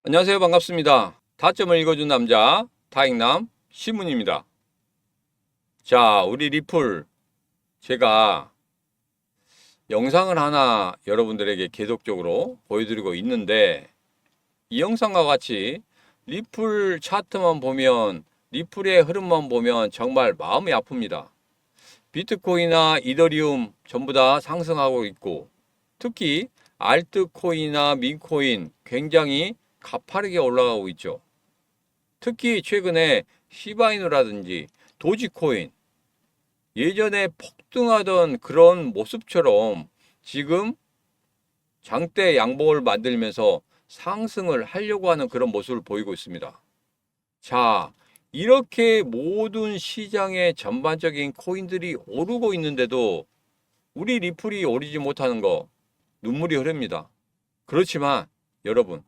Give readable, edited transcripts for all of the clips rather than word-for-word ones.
안녕하세요. 반갑습니다. 타점을 읽어준 남자 타익남 시문입니다. 자, 우리 리플 제가 영상을 하나 여러분들에게 계속적으로 보여드리고 있는데 이 영상과 같이 리플 차트만 보면 리플의 흐름만 보면 정말 마음이 아픕니다. 비트코인이나 이더리움 전부 다 상승하고 있고 특히 알트코인이나 민코인 굉장히 가파르게 올라가고 있죠. 특히 최근에 시바이누라든지 도지코인 예전에 폭등하던 그런 모습처럼 지금 장대 양봉을 만들면서 상승을 하려고 하는 그런 모습을 보이고 있습니다. 자, 이렇게 모든 시장의 전반적인 코인들이 오르고 있는데도 우리 리플이 오르지 못하는 거 눈물이 흐릅니다. 그렇지만 여러분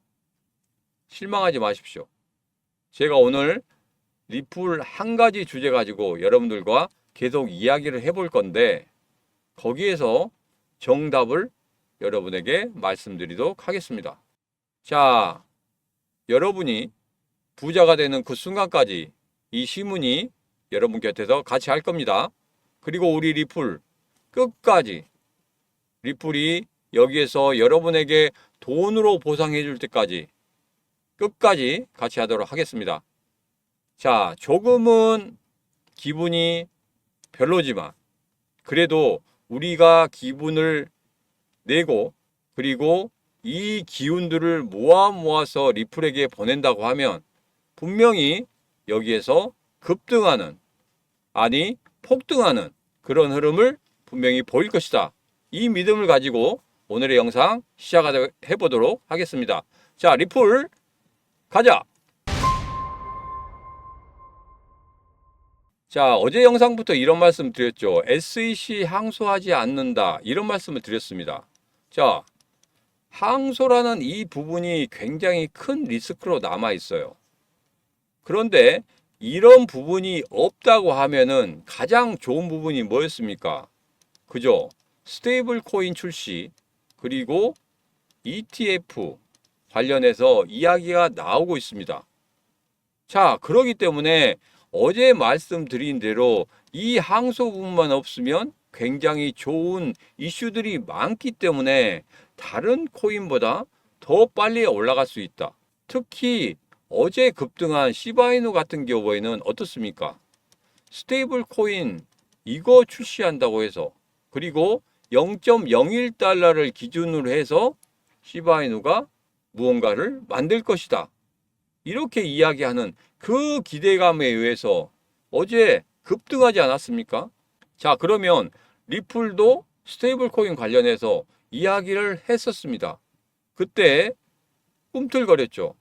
실망하지 마십시오. 제가 오늘 리플 한 가지 주제 가지고 여러분들과 계속 이야기를 해볼 건데 거기에서 정답을 여러분에게 말씀드리도록 하겠습니다. 자, 여러분이 부자가 되는 그 순간까지 이 시문이 여러분 곁에서 같이 할 겁니다. 그리고 우리 리플 끝까지 리플이 여기에서 여러분에게 돈으로 보상해 줄 때까지 끝까지 같이 하도록 하겠습니다. 자, 조금은 기분이 별로지만 그래도 우리가 기분을 내고 그리고 이 기운들을 모아서 리플에게 보낸다고 하면 분명히 여기에서 급등하는 아니 폭등하는 그런 흐름을 분명히 보일 것이다. 이 믿음을 가지고 오늘의 영상 시작해 보도록 하겠습니다. 자, 리플 가자. 자, 어제 영상부터 이런 말씀 드렸죠. SEC 항소하지 않는다. 이런 말씀을 드렸습니다. 자, 항소라는 이 부분이 굉장히 큰 리스크로 남아 있어요. 그런데 이런 부분이 없다고 하면은 가장 좋은 부분이 뭐였습니까? 그죠? 스테이블 코인 출시, 그리고 ETF 관련해서 이야기가 나오고 있습니다. 자, 그러기 때문에 어제 말씀드린 대로 이 항소 부분만 없으면 굉장히 좋은 이슈들이 많기 때문에 다른 코인보다 더 빨리 올라갈 수 있다. 특히 어제 급등한 시바이누 같은 경우에는 어떻습니까? 스테이블 코인 이거 출시한다고 해서 그리고 0.01달러를 기준으로 해서 시바이누가 무언가를 만들 것이다. 이렇게 이야기하는 그 기대감에 의해서 어제 급등하지 않았습니까? 자, 그러면 리플도 스테이블 코인 관련해서 이야기를 했었습니다. 그때 꿈틀거렸죠.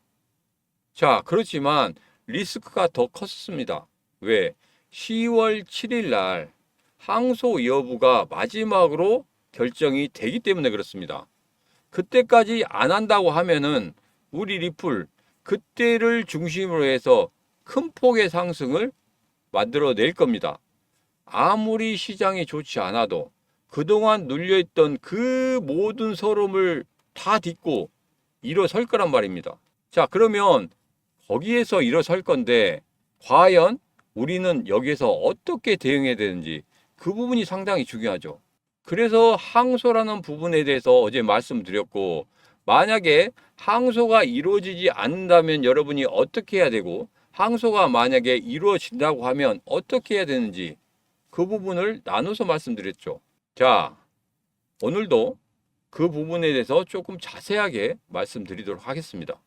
자, 그렇지만 리스크가 더 컸습니다. 왜? 10월 7일 날 항소 여부가 마지막으로 결정이 되기 때문에 그렇습니다. 그때까지 안 한다고 하면은 우리 리플 그때를 중심으로 해서 큰 폭의 상승을 만들어낼 겁니다. 아무리 시장이 좋지 않아도 그동안 눌려있던 그 모든 서름을 다 딛고 일어설 거란 말입니다. 자, 그러면 거기에서 일어설 건데 과연 우리는 여기에서 어떻게 대응해야 되는지 그 부분이 상당히 중요하죠. 그래서 항소라는 부분에 대해서 어제 말씀드렸고 만약에 항소가 이루어지지 않는다면 여러분이 어떻게 해야 되고 항소가 만약에 이루어진다고 하면 어떻게 해야 되는지 그 부분을 나눠서 말씀드렸죠. 자, 오늘도 그 부분에 대해서 조금 자세하게 말씀드리도록 하겠습니다.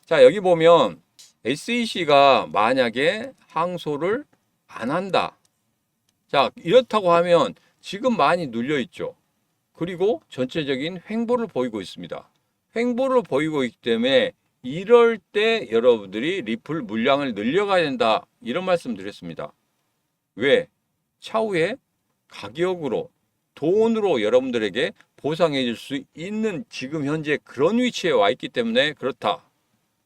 자, 여기 보면 SEC가 만약에 항소를 안 한다. 자, 이렇다고 하면 지금 많이 눌려 있죠. 그리고 전체적인 횡보를 보이고 있습니다. 횡보를 보이고 있기 때문에 이럴 때 여러분들이 리플 물량을 늘려가야 된다. 이런 말씀 드렸습니다. 왜? 차후에 가격으로 돈으로 여러분들에게 보상해 줄 수 있는 지금 현재 그런 위치에 와 있기 때문에 그렇다.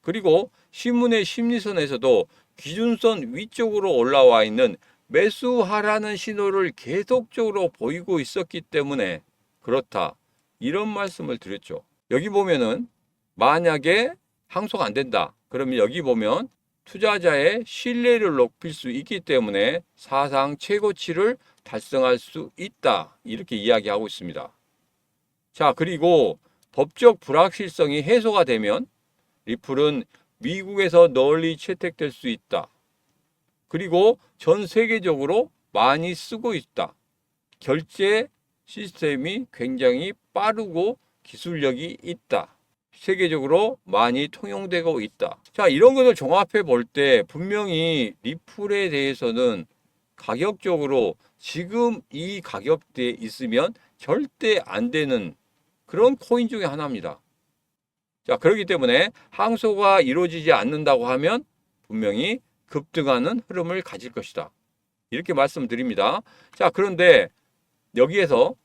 그리고 신문의 심리선에서도 기준선 위쪽으로 올라와 있는 매수하라는 신호를 계속적으로 보이고 있었기 때문에 그렇다. 이런 말씀을 드렸죠. 여기 보면은 만약에 항소가 안 된다. 그러면 여기 보면 투자자의 신뢰를 높일 수 있기 때문에 사상 최고치를 달성할 수 있다. 이렇게 이야기하고 있습니다. 자, 그리고 법적 불확실성이 해소가 되면 리플은 미국에서 널리 채택될 수 있다. 그리고 전 세계적으로 많이 쓰고 있다. 결제 시스템이 굉장히 빠르고 기술력이 있다. 세계적으로 많이 통용되고 있다. 자, 이런 것을 종합해 볼 때 분명히 리플에 대해서는 가격적으로 지금 이 가격대에 있으면 절대 안 되는 그런 코인 중에 하나입니다. 자, 그렇기 때문에 항소가 이루어지지 않는다고 하면 분명히 급등하는 흐름을 가질 것이다. 이렇게 말씀드립니다. 자, 그런데 여기에서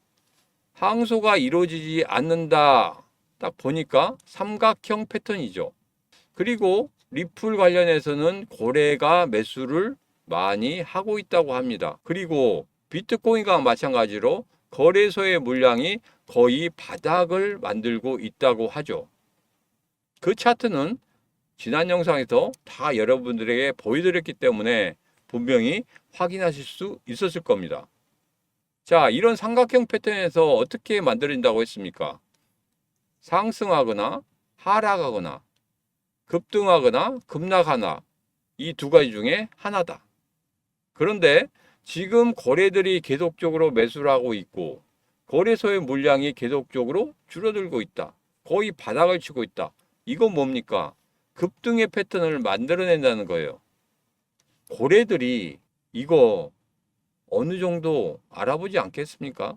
항소가 이루어지지 않는다. 딱 보니까 삼각형 패턴이죠. 그리고 리플 관련해서는 고래가 매수를 많이 하고 있다고 합니다. 그리고 비트코인과 마찬가지로 거래소의 물량이 거의 바닥을 만들고 있다고 하죠. 그 차트는 지난 영상에서 다 여러분들에게 보여드렸기 때문에 분명히 확인하실 수 있었을 겁니다. 자, 이런 삼각형 패턴에서 어떻게 만들어진다고 했습니까? 상승하거나 하락하거나 급등하거나 급락하나 이 두 가지 중에 하나다. 그런데 지금 거래들이 계속적으로 매수를 하고 있고 거래소의 물량이 계속적으로 줄어들고 있다. 거의 바닥을 치고 있다. 이건 뭡니까? 급등의 패턴을 만들어낸다는 거예요. 고래들이 이거 어느 정도 알아보지 않겠습니까?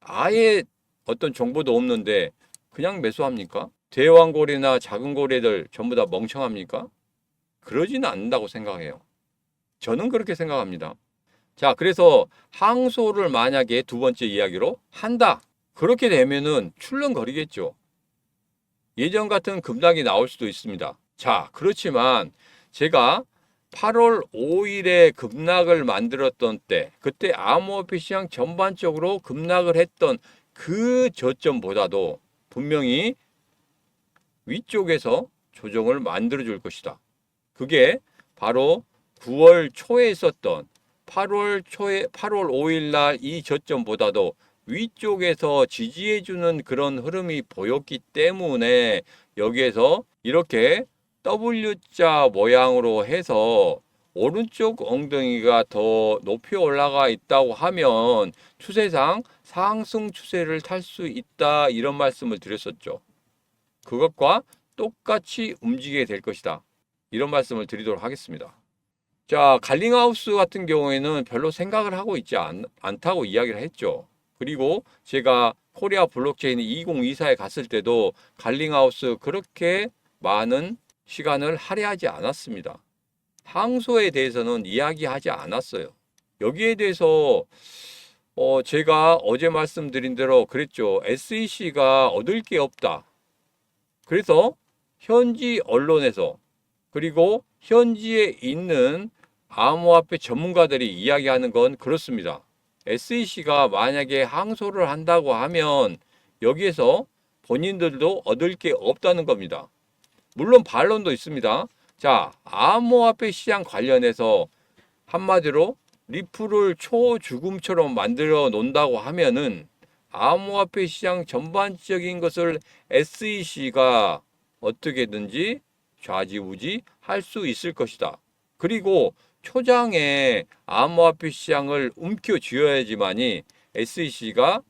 아예 어떤 정보도 없는데 그냥 매수합니까? 대왕고래나 작은 고래들 전부 다 멍청합니까? 그러지는 않는다고 생각해요. 저는 그렇게 생각합니다. 자, 그래서 항소를 만약에 두 번째 이야기로 한다. 그렇게 되면은 출렁거리겠죠. 예전 같은 급락이 나올 수도 있습니다. 자, 그렇지만 제가 8월 5일에 급락을 만들었던 때, 그때 암호화폐 시장 전반적으로 급락을 했던 그 저점보다도 분명히 위쪽에서 조정을 만들어 줄 것이다. 그게 바로 9월 초에 있었던 8월 5일 날 이 저점보다도 위쪽에서 지지해주는 그런 흐름이 보였기 때문에 여기에서 이렇게 W자 모양으로 해서 오른쪽 엉덩이가 더 높이 올라가 있다고 하면 추세상 상승 추세를 탈 수 있다 이런 말씀을 드렸었죠. 그것과 똑같이 움직이게 될 것이다. 이런 말씀을 드리도록 하겠습니다. 자, 갈링하우스 같은 경우에는 별로 생각을 하고 있지 않다고 이야기를 했죠. 그리고 제가 코리아 블록체인 2024에 갔을 때도 갈링하우스 그렇게 많은 시간을 할애하지 않았습니다. 항소에 대해서는 이야기하지 않았어요. 여기에 대해서 제가 어제 말씀드린 대로 그랬죠. SEC가 얻을 게 없다. 그래서 현지 언론에서 그리고 현지에 있는 암호화폐 전문가들이 이야기하는 건 그렇습니다. SEC가 만약에 항소를 한다고 하면 여기에서 본인들도 얻을 게 없다는 겁니다. 물론 반론도 있습니다. 자, 암호화폐 시장 관련해서 한마디로 리플을 초죽음처럼 만들어 놓는다고 하면은 암호화폐 시장 전반적인 것을 SEC가 어떻게든지 좌지우지 할 수 있을 것이다. 그리고 초장에 암호화폐 시장을 움켜쥐어야지만이 SEC가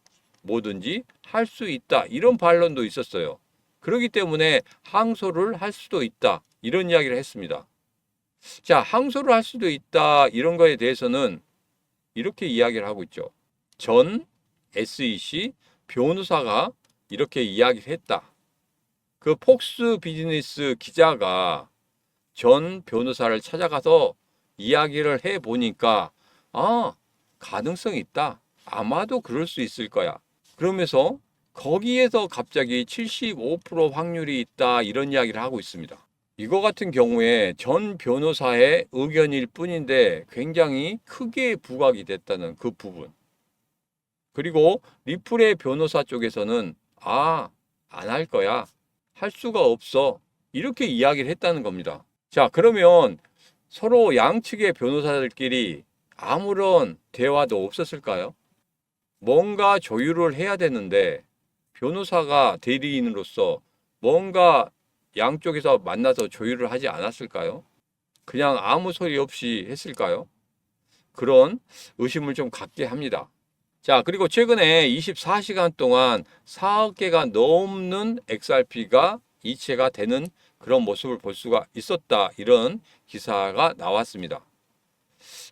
뭐든지 할 수 있다. 이런 반론도 있었어요. 그렇기 때문에 항소를 할 수도 있다. 이런 이야기를 했습니다. 자, 항소를 할 수도 있다. 이런 거에 대해서는 이렇게 이야기를 하고 있죠. 전 SEC 변호사가 이렇게 이야기를 했다. 그 폭스 비즈니스 기자가 전 변호사를 찾아가서 이야기를 해 보니까 가능성이 있다. 아마도 그럴 수 있을 거야. 그러면서 거기에서 갑자기 75% 확률이 있다 이런 이야기를 하고 있습니다. 이거 같은 경우에 전 변호사의 의견일 뿐인데 굉장히 크게 부각이 됐다는 그 부분. 그리고 리플의 변호사 쪽에서는 안 할 거야. 할 수가 없어. 이렇게 이야기를 했다는 겁니다. 자, 그러면 서로 양측의 변호사들끼리 아무런 대화도 없었을까요? 뭔가 조율을 해야 되는데 변호사가 대리인으로서 뭔가 양쪽에서 만나서 조율을 하지 않았을까요? 그냥 아무 소리 없이 했을까요? 그런 의심을 좀 갖게 합니다. 자, 그리고 최근에 24시간 동안 4억 개가 넘는 XRP가 이체가 되는 그런 모습을 볼 수가 있었다. 이런 기사가 나왔습니다.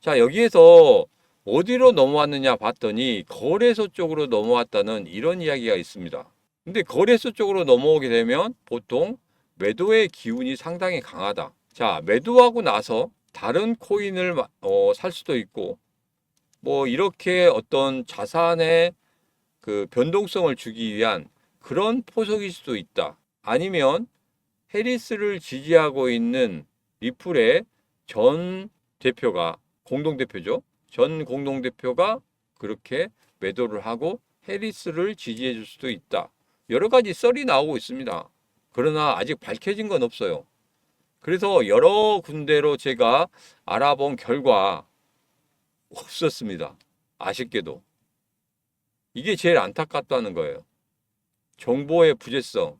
자, 여기에서 어디로 넘어왔느냐 봤더니 거래소 쪽으로 넘어왔다는 이런 이야기가 있습니다. 근데 거래소 쪽으로 넘어오게 되면 보통 매도의 기운이 상당히 강하다. 자, 매도하고 나서 다른 코인을 살 수도 있고 뭐 이렇게 어떤 자산의 그 변동성을 주기 위한 그런 포석일 수도 있다. 아니면 해리스를 지지하고 있는 리플의 전 대표가 공동대표죠. 전 공동대표가 그렇게 매도를 하고 해리스를 지지해 줄 수도 있다. 여러 가지 썰이 나오고 있습니다. 그러나 아직 밝혀진 건 없어요. 그래서 여러 군데로 제가 알아본 결과 없었습니다. 아쉽게도. 이게 제일 안타깝다는 거예요. 정보의 부재성.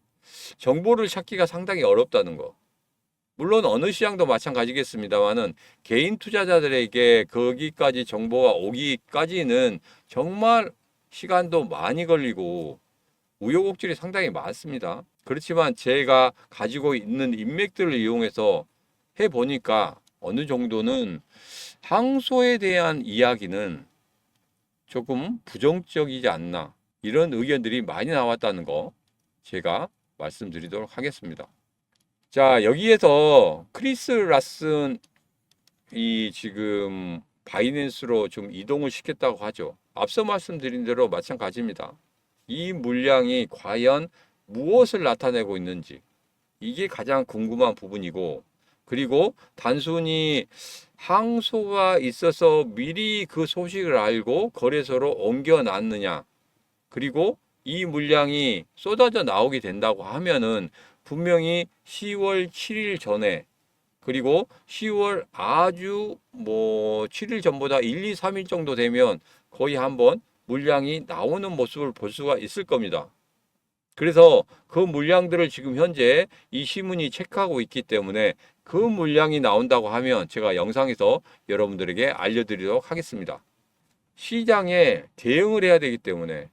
정보를 찾기가 상당히 어렵다는 거. 물론 어느 시장도 마찬가지겠습니다만은 개인 투자자들에게 거기까지 정보가 오기까지는 정말 시간도 많이 걸리고 우여곡절이 상당히 많습니다. 그렇지만 제가 가지고 있는 인맥들을 이용해서 해보니까 어느 정도는 항소에 대한 이야기는 조금 부정적이지 않나 이런 의견들이 많이 나왔다는 거 제가 말씀드리도록 하겠습니다. 자, 여기에서 크리스 라슨이 지금 바이낸스로 좀 이동을 시켰다고 하죠. 앞서 말씀드린 대로 마찬가지입니다. 이 물량이 과연 무엇을 나타내고 있는지 이게 가장 궁금한 부분이고, 그리고 단순히 항소가 있어서 미리 그 소식을 알고 거래소로 옮겨놨느냐, 그리고 이 물량이 쏟아져 나오게 된다고 하면은 분명히 10월 7일 전에, 그리고 10월 아주 7일 전보다 1, 2, 3일 정도 되면 거의 한번 물량이 나오는 모습을 볼 수가 있을 겁니다. 그래서 그 물량들을 지금 현재 이 신문이 체크하고 있기 때문에 그 물량이 나온다고 하면 제가 영상에서 여러분들에게 알려드리도록 하겠습니다. 시장에 대응을 해야 되기 때문에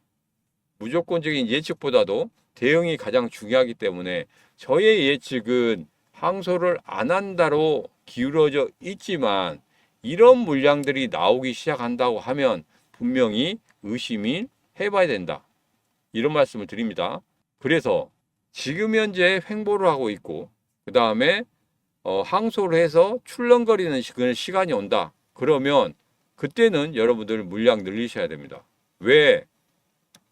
무조건적인 예측보다도 대응이 가장 중요하기 때문에 저의 예측은 항소를 안 한다로 기울어져 있지만 이런 물량들이 나오기 시작한다고 하면 분명히 의심이 해봐야 된다. 이런 말씀을 드립니다. 그래서 지금 현재 횡보를 하고 있고 그 다음에 항소를 해서 출렁거리는 시간이 온다. 그러면 그때는 여러분들 물량 늘리셔야 됩니다. 왜?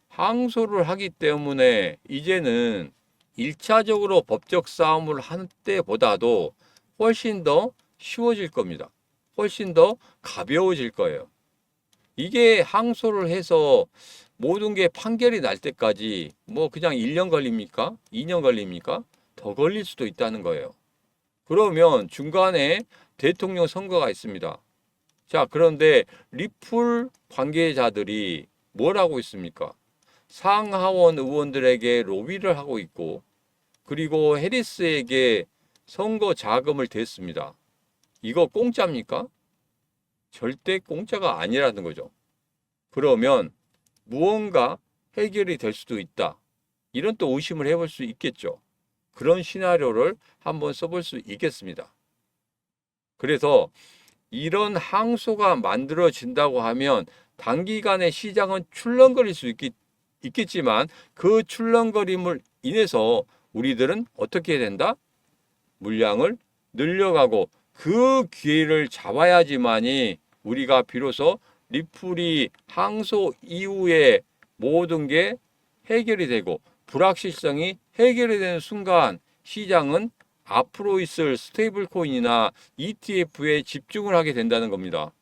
항소를 하기 때문에 이제는 1차적으로 법적 싸움을 할 때보다도 훨씬 더 쉬워질 겁니다. 훨씬 더 가벼워질 거예요. 이게 항소를 해서 모든 게 판결이 날 때까지 뭐 그냥 1년 걸립니까? 2년 걸립니까? 더 걸릴 수도 있다는 거예요. 그러면 중간에 대통령 선거가 있습니다. 자, 그런데 리플 관계자들이 뭘 하고 있습니까? 상하원 의원들에게 로비를 하고 있고, 그리고 해리스에게 선거 자금을 댔습니다. 이거 공짜입니까? 절대 공짜가 아니라는 거죠. 그러면 무언가 해결이 될 수도 있다. 이런 또 의심을 해볼 수 있겠죠. 그런 시나리오를 한번 써볼 수 있겠습니다. 그래서 이런 항소가 만들어진다고 하면 단기간에 시장은 출렁거릴 수 있겠지만 그 출렁거림을 인해서 우리들은 어떻게 해야 된다? 물량을 늘려가고 그 기회를 잡아야지만이 우리가 비로소 리플이 항소 이후에 모든 게 해결이 되고 불확실성이 해결이 되는 순간 시장은 앞으로 있을 스테이블 코인이나 ETF에 집중을 하게 된다는 겁니다.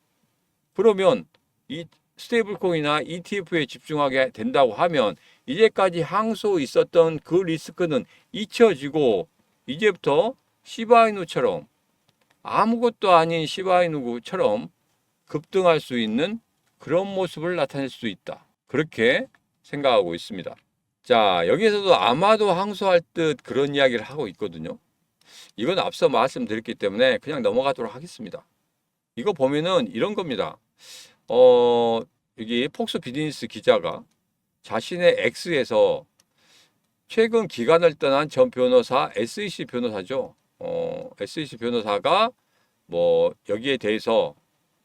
그러면 이 스테이블 코인이나 ETF에 집중하게 된다고 하면 이제까지 항소 있었던 그 리스크는 잊혀지고 이제부터 시바이누처럼 아무것도 아닌 시바이누처럼 급등할 수 있는 그런 모습을 나타낼 수 있다. 그렇게 생각하고 있습니다. 자, 여기에서도 아마도 항소할 듯 그런 이야기를 하고 있거든요. 이건 앞서 말씀드렸기 때문에 그냥 넘어가도록 하겠습니다. 이거 보면은 이런 겁니다. 여기 폭스 비즈니스 기자가 자신의 X에서 최근 기간을 떠난 전 변호사 SEC 변호사죠. SEC 변호사가 뭐 여기에 대해서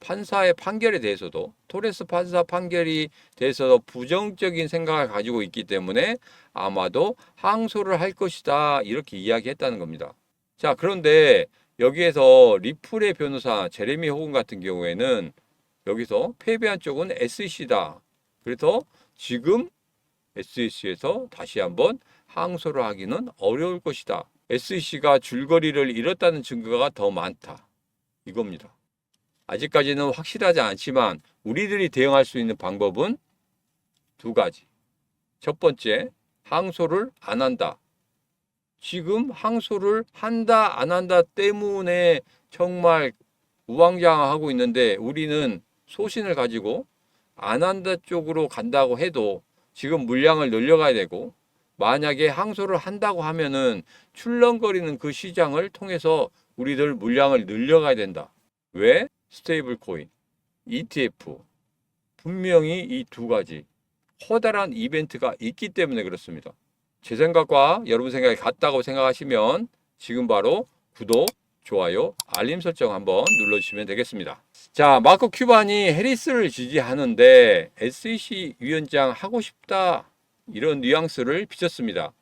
판사의 판결에 대해서도 토레스 판사 판결이 대해서도 부정적인 생각을 가지고 있기 때문에 아마도 항소를 할 것이다 이렇게 이야기했다는 겁니다. 자, 그런데 여기에서 리플의 변호사 제레미 호건 같은 경우에는 여기서 패배한 쪽은 SEC다. 그래서 지금 SEC에서 다시 한번 항소를 하기는 어려울 것이다. SEC가 줄거리를 잃었다는 증거가 더 많다. 이겁니다. 아직까지는 확실하지 않지만 우리들이 대응할 수 있는 방법은 두 가지. 첫 번째, 항소를 안 한다. 지금 항소를 한다, 안 한다 때문에 정말 우왕좌왕하고 있는데 우리는 소신을 가지고 안 한다 쪽으로 간다고 해도 지금 물량을 늘려가야 되고 만약에 항소를 한다고 하면은 출렁거리는 그 시장을 통해서 우리들 물량을 늘려가야 된다. 왜? 스테이블 코인, ETF, 분명히 이 두 가지 커다란 이벤트가 있기 때문에 그렇습니다. 제 생각과 여러분 생각이 같다고 생각하시면 지금 바로 구독, 좋아요, 알림 설정 한번 눌러주시면 되겠습니다. 자, 마크 큐반이 해리스를 지지하는데 SEC 위원장 하고 싶다 이런 뉘앙스를 비쳤습니다.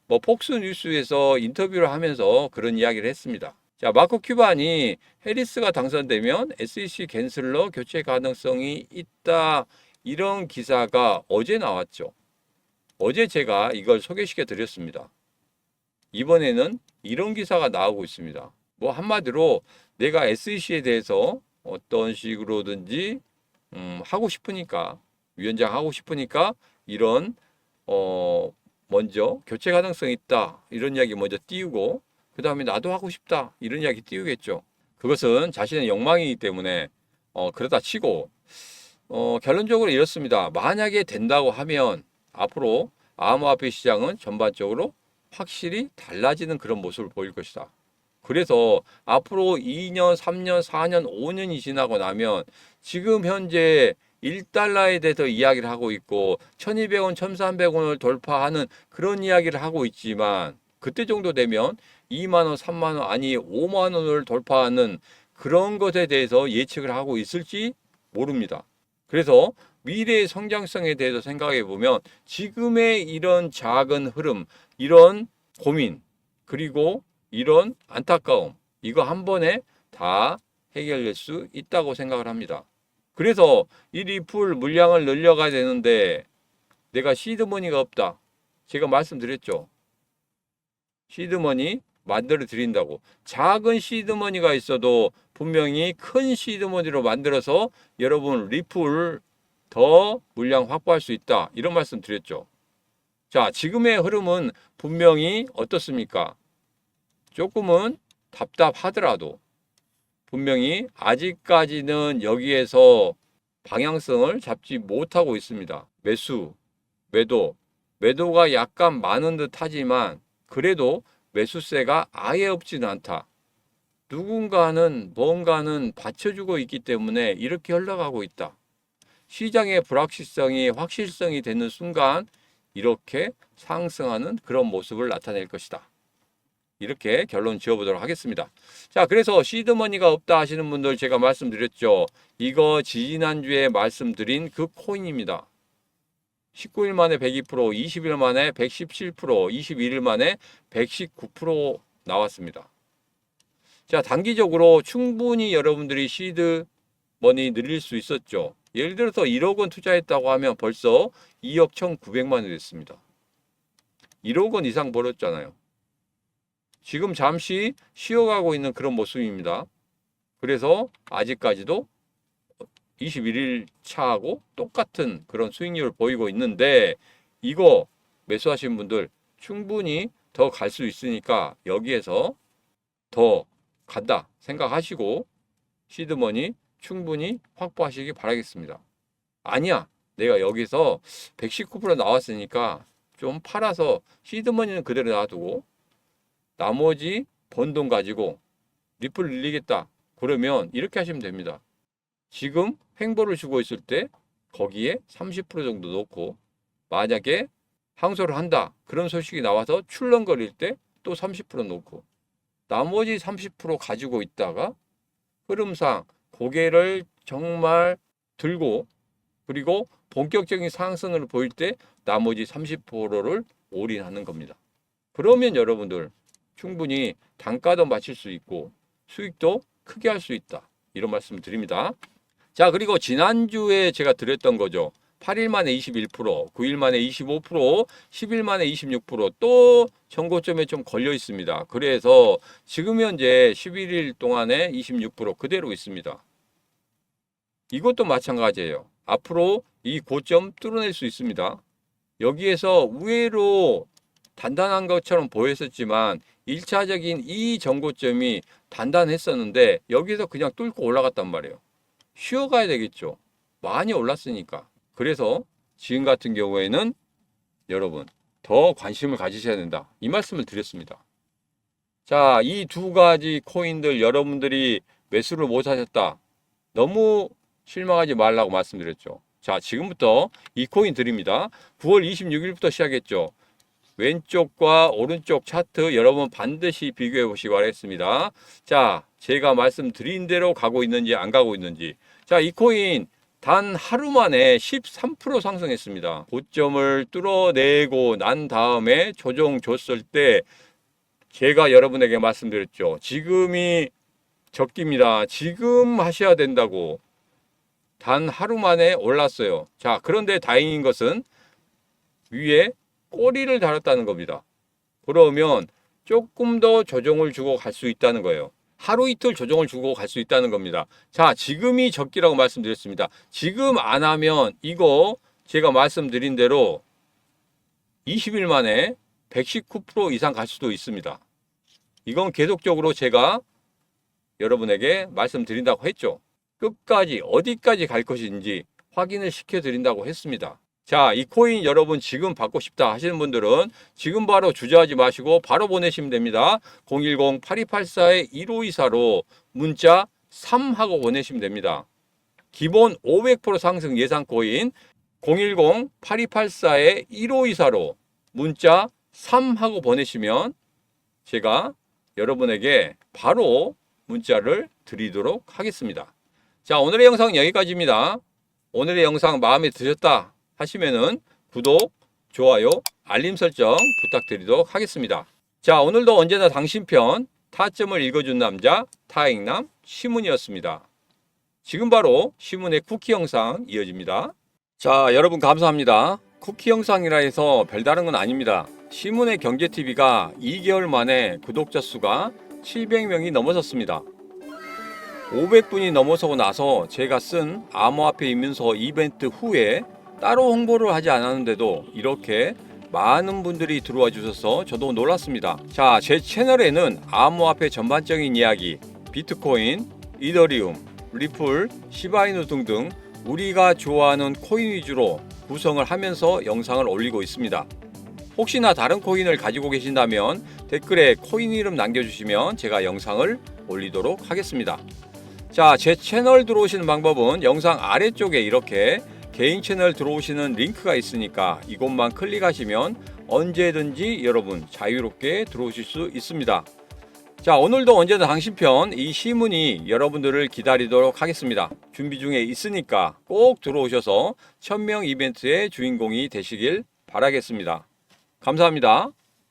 뭐 폭스 뉴스에서 인터뷰를 하면서 그런 이야기를 했습니다. 자, 마크 큐반이 해리스가 당선되면 SEC 갠슬러 교체 가능성이 있다 이런 기사가 어제 나왔죠. 어제 제가 이걸 소개시켜 드렸습니다. 이번에는 이런 기사가 나오고 있습니다. 뭐 한마디로 내가 SEC에 대해서 어떤 식으로든지 하고 싶으니까 위원장 하고 싶으니까 이런 먼저 교체 가능성이 있다 이런 이야기 먼저 띄우고 그 다음에 나도 하고 싶다 이런 이야기 띄우겠죠. 그것은 자신의 욕망이기 때문에 그러다 치고 결론적으로 이렇습니다. 만약에 된다고 하면 앞으로 암호화폐 시장은 전반적으로 확실히 달라지는 그런 모습을 보일 것이다. 그래서 앞으로 2년, 3년, 4년, 5년이 지나고 나면 지금 현재 1달러에 대해서 이야기를 하고 있고 1200원, 1300원을 돌파하는 그런 이야기를 하고 있지만 그때 정도 되면 2만원, 3만원, 아니 5만원을 돌파하는 그런 것에 대해서 예측을 하고 있을지 모릅니다. 그래서 미래의 성장성에 대해서 생각해 보면 지금의 이런 작은 흐름, 이런 고민, 그리고 이런 안타까움, 이거 한 번에 다 해결될 수 있다고 생각을 합니다. 그래서 이 리플 물량을 늘려가야 되는데 내가 시드머니가 없다. 제가 말씀드렸죠. 시드머니 만들어 드린다고. 작은 시드머니가 있어도 분명히 큰 시드머니로 만들어서 여러분 리플 더 물량 확보할 수 있다. 이런 말씀 드렸죠. 자, 지금의 흐름은 분명히 어떻습니까? 조금은 답답하더라도 분명히 아직까지는 여기에서 방향성을 잡지 못하고 있습니다. 매도가 약간 많은 듯 하지만 그래도 매수세가 아예 없지는 않다. 누군가는 뭔가는 받쳐주고 있기 때문에 이렇게 흘러가고 있다. 시장의 불확실성이 확실성이 되는 순간 이렇게 상승하는 그런 모습을 나타낼 것이다. 이렇게 결론 지어보도록 하겠습니다. 자, 그래서 시드머니가 없다 하시는 분들 제가 말씀드렸죠. 이거 지지난주에 말씀드린 그 코인입니다. 19일 만에 102%, 20일 만에 117%, 21일 만에 119% 나왔습니다. 자, 단기적으로 충분히 여러분들이 시드머니 늘릴 수 있었죠. 예를 들어서 1억 원 투자했다고 하면 벌써 2억 1,900만 원이 됐습니다. 1억 원 이상 벌었잖아요. 지금 잠시 쉬어가고 있는 그런 모습입니다. 그래서 아직까지도 21일 차하고 똑같은 그런 수익률을 보이고 있는데 이거 매수하신 분들 충분히 더 갈 수 있으니까 여기에서 더 간다 생각하시고 시드머니 충분히 확보하시기 바라겠습니다. 아니야, 내가 여기서 119% 나왔으니까 좀 팔아서 시드머니는 그대로 놔두고 나머지 번 돈 가지고 리플 늘리겠다. 그러면 이렇게 하시면 됩니다. 지금 횡보를 주고 있을 때 거기에 30% 정도 넣고 만약에 항소를 한다. 그런 소식이 나와서 출렁거릴 때 또 30% 넣고 나머지 30% 가지고 있다가 흐름상 고개를 정말 들고 그리고 본격적인 상승을 보일 때 나머지 30%를 올인하는 겁니다. 그러면 여러분들 충분히 단가도 맞출 수 있고 수익도 크게 할 수 있다. 이런 말씀을 드립니다. 자, 그리고 지난주에 제가 드렸던 거죠. 8일 만에 21%, 9일 만에 25%, 10일 만에 26%또 전고점에 좀 걸려 있습니다. 그래서 지금 현재 11일 동안에 26% 그대로 있습니다. 이것도 마찬가지예요. 앞으로 이 고점 뚫어낼 수 있습니다. 여기에서 의외로 단단한 것처럼 보였었지만 1차적인 이 전고점이 단단했었는데 여기서 그냥 뚫고 올라갔단 말이에요. 쉬어가야 되겠죠. 많이 올랐으니까. 그래서 지금 같은 경우에는 여러분 더 관심을 가지셔야 된다. 이 말씀을 드렸습니다. 자, 이 두 가지 코인들 여러분들이 매수를 못 하셨다. 너무 실망하지 말라고 말씀드렸죠. 자, 지금부터 이 코인 드립니다. 9월 26일부터 시작했죠. 왼쪽과 오른쪽 차트 여러분 반드시 비교해 보시기 바라겠습니다. 자, 제가 말씀드린 대로 가고 있는지 안 가고 있는지. 자, 이 코인 단 하루 만에 13% 상승했습니다. 고점을 뚫어내고 난 다음에 조정 줬을 때 제가 여러분에게 말씀드렸죠. 지금이 적기입니다. 지금 하셔야 된다고. 단 하루 만에 올랐어요. 자, 그런데 다행인 것은 위에 꼬리를 달았다는 겁니다. 그러면 조금 더 조정을 주고 갈 수 있다는 거예요. 하루 이틀 조정을 주고 갈 수 있다는 겁니다. 자, 지금이 적기라고 말씀드렸습니다. 지금 안 하면 이거 제가 말씀드린 대로 20일 만에 119% 이상 갈 수도 있습니다. 이건 계속적으로 제가 여러분에게 말씀드린다고 했죠. 끝까지 어디까지 갈 것인지 확인을 시켜드린다고 했습니다. 자, 이 코인 여러분 지금 받고 싶다 하시는 분들은 지금 바로 주저하지 마시고 바로 보내시면 됩니다. 010-8284-1524로 문자 3하고 보내시면 됩니다. 기본 500% 상승 예상 코인 010-8284-1524로 문자 3하고 보내시면 제가 여러분에게 바로 문자를 드리도록 하겠습니다. 자, 오늘의 영상 여기까지입니다. 오늘의 영상 마음에 드셨다 하시면은 구독, 좋아요, 알림 설정 부탁드리도록 하겠습니다. 자, 오늘도 언제나 당신 편 타점을 읽어준 남자 타익남 시문이었습니다. 지금 바로 시문의 쿠키 영상 이어집니다. 자, 여러분 감사합니다. 쿠키 영상이라 해서 별다른 건 아닙니다. 시문의 경제TV가 2개월 만에 구독자 수가 700명이 넘어섰습니다. 500분이 넘어서고 나서 제가 쓴 암호화폐 입문서 이벤트 후에 따로 홍보를 하지 않았는데도 이렇게 많은 분들이 들어와 주셔서 저도 놀랐습니다. 자, 제 채널에는 암호화폐 전반적인 이야기, 비트코인, 이더리움, 리플, 시바이누 등등 우리가 좋아하는 코인 위주로 구성을 하면서 영상을 올리고 있습니다. 혹시나 다른 코인을 가지고 계신다면 댓글에 코인 이름 남겨주시면 제가 영상을 올리도록 하겠습니다. 자, 제 채널 들어오시는 방법은 영상 아래쪽에 이렇게 개인 채널 들어오시는 링크가 있으니까 이곳만 클릭하시면 언제든지 여러분 자유롭게 들어오실 수 있습니다. 자, 오늘도 언제나 당신 편 이 시문이 여러분들을 기다리도록 하겠습니다. 준비 중에 있으니까 꼭 들어오셔서 1000명 이벤트의 주인공이 되시길 바라겠습니다. 감사합니다.